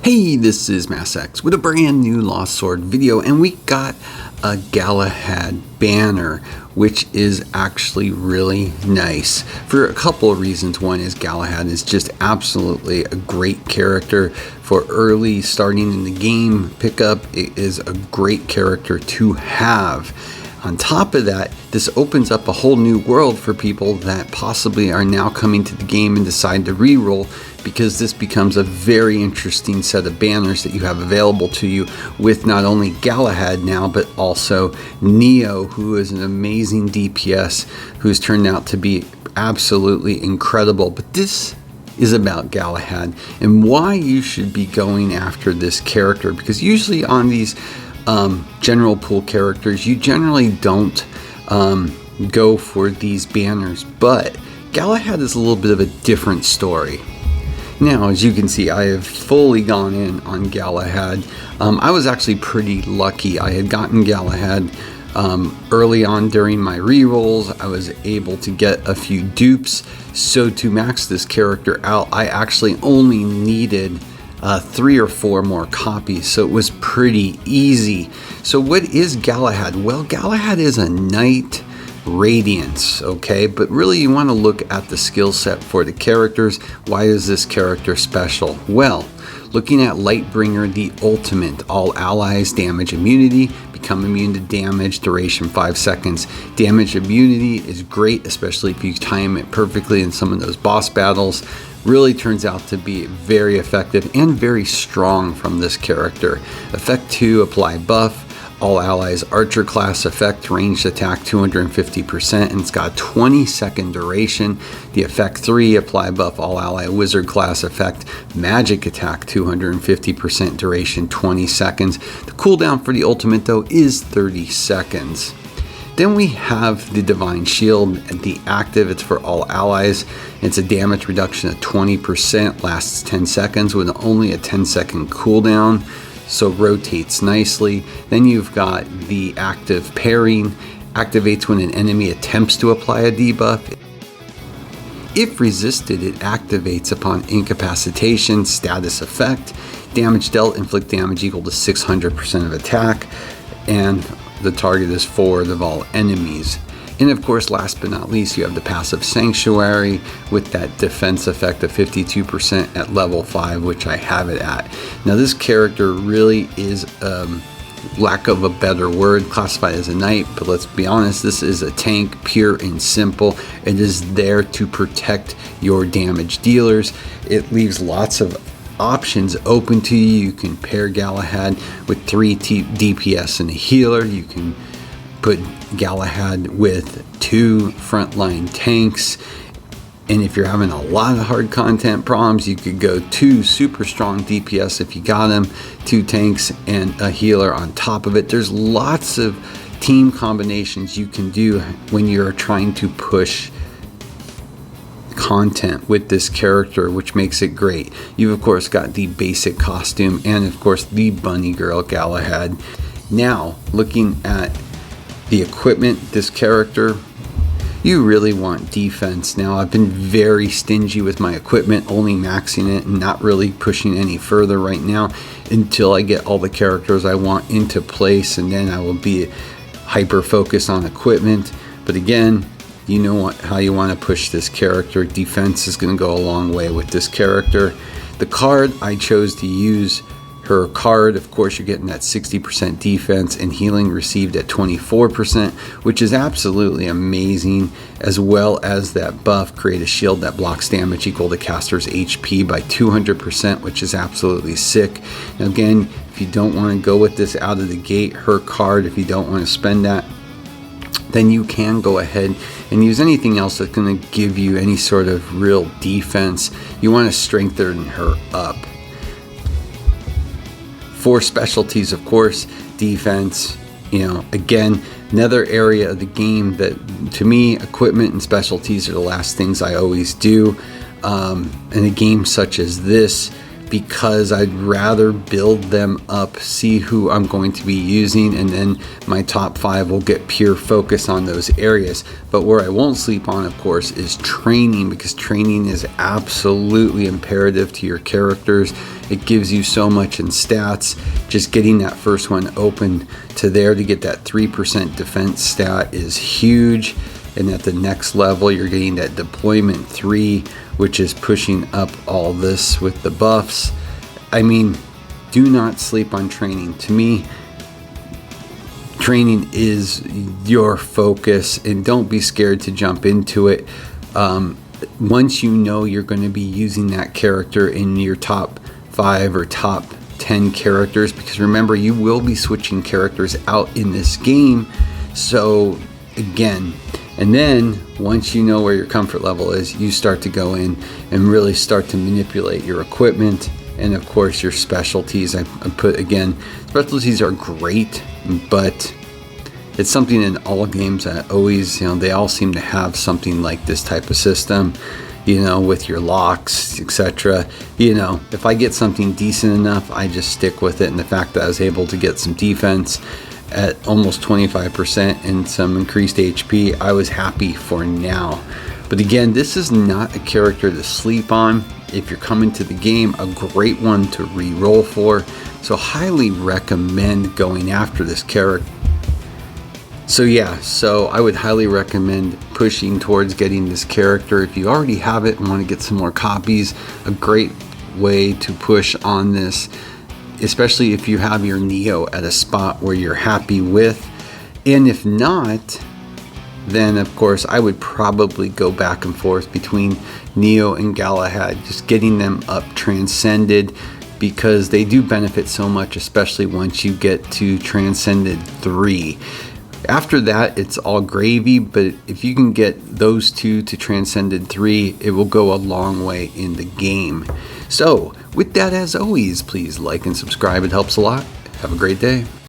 Hey, this is MassX with a brand new Lost Sword video, and we got a Galahad banner, which is actually really nice for a couple of reasons. One is Galahad is just absolutely a great character for early starting in the game pickup. It is a great character to have. On top of that, this opens up a whole new world for people that possibly are now coming to the game and decide to reroll, because this becomes a very interesting set of banners that you have available to you with not only Galahad now, but also Neo, who is an amazing DPS who's turned out to be absolutely incredible. But this is about Galahad and why you should be going after this character, because usually on these general pool characters, you generally don't go for these banners, but Galahad is a little bit of a different story. Now, as you can see, I have fully gone in on Galahad. I was actually pretty lucky. I had gotten Galahad early on during my rerolls. I was able to get a few dupes, so to max this character out, I actually only needed 3 or 4 more copies, so it was pretty easy. So what is Galahad? Well, Galahad is a knight radiance, okay, but really you want to look at the skill set for the characters. Why is this character special? Well, looking at Lightbringer, the ultimate, all allies damage immunity, become immune to damage, duration 5 seconds. Damage immunity is great, especially if you time it perfectly in some of those boss battles. Really turns out to be very effective and very strong from this character. Effect 2, apply buff. All allies archer class effect, ranged attack 250%, and it's got 20-second duration. The effect 3, apply buff all ally wizard class effect, magic attack 250% duration, 20 seconds. The cooldown for the ultimate though is 30 seconds. Then we have the Divine Shield, the active, it's for all allies. It's a damage reduction of 20%, lasts 10 seconds with only a 10-second cooldown, so rotates nicely. Then you've got the active pairing, activates when an enemy attempts to apply a debuff. If resisted, it activates upon incapacitation, status effect. Damage dealt, inflict damage equal to 600% of attack, and the target is forward of all enemies. And of course, last but not least, you have the passive Sanctuary with that defense effect of 52% at level 5, which I have it at. Now this character really is, lack of a better word, classified as a knight, but let's be honest, this is a tank, pure and simple. It is there to protect your damage dealers. It leaves lots of options open to you. You can pair Galahad with 3 DPS and a healer. You can put Galahad with 2 frontline tanks, and if you're having a lot of hard content problems, you could go 2 super strong DPS if you got them, 2 tanks and a healer on top of it. There's lots of team combinations you can do when you're trying to push content with this character, which makes it great. You've of course got the basic costume and of course the bunny girl Galahad. Now looking at the equipment, this character, you really want defense. Now I've been very stingy with my equipment, only maxing it and not really pushing any further right now until I get all the characters I want into place, and then I will be hyper focused on equipment. But again, you know how you want to push this character. Defense is going to go a long way with this character. The card, I chose to use her card. Of course, you're getting that 60% defense and healing received at 24%, which is absolutely amazing, as well as that buff, create a shield that blocks damage equal to caster's HP by 200%, which is absolutely sick. Now again, if you don't want to go with this out of the gate, her card, if you don't want to spend that, then you can go ahead and use anything else that's going to give you any sort of real defense. You want to strengthen her up. For specialties, of course, defense, again, another area of the game that, to me, equipment and specialties are the last things I always do. In a game such as this, because I'd rather build them up, see who I'm going to be using, and then my top 5 will get pure focus on those areas. But where I won't sleep on, of course, is training, because training is absolutely imperative to your characters. It gives you so much in stats. Just getting that first one open to there to get that 3% defense stat is huge. And at the next level, you're getting that deployment 3, which is pushing up all this with the buffs. I mean, do not sleep on training. To me, training is your focus, and don't be scared to jump into it. Once you know you're going to be using that character in your top 5 or top 10 characters, because remember, you will be switching characters out in this game. So again, and then once you know where your comfort level is, you start to go in and really start to manipulate your equipment, and of course your specialties. I put, again, specialties are great, but it's something in all games that always, they all seem to have something like this type of system, with your locks, etc. If I get something decent enough, I just stick with it. And the fact that I was able to get some defense at almost 25% and some increased HP, I was happy for now. But again, this is not a character to sleep on. If you're coming to the game, a great one to re-roll for. So highly recommend going after this character. So I would highly recommend pushing towards getting this character. If you already have it and want to get some more copies, a great way to push on this, especially if you have your Neo at a spot where you're happy with. And if not, then of course I would probably go back and forth between Neo and Galahad, just getting them up transcended, because they do benefit so much, especially once you get to transcended 3. After that, it's all gravy, but if you can get those 2 to transcended 3, it will go a long way in the game. So with that, as always, please like and subscribe. It helps a lot. Have a great day.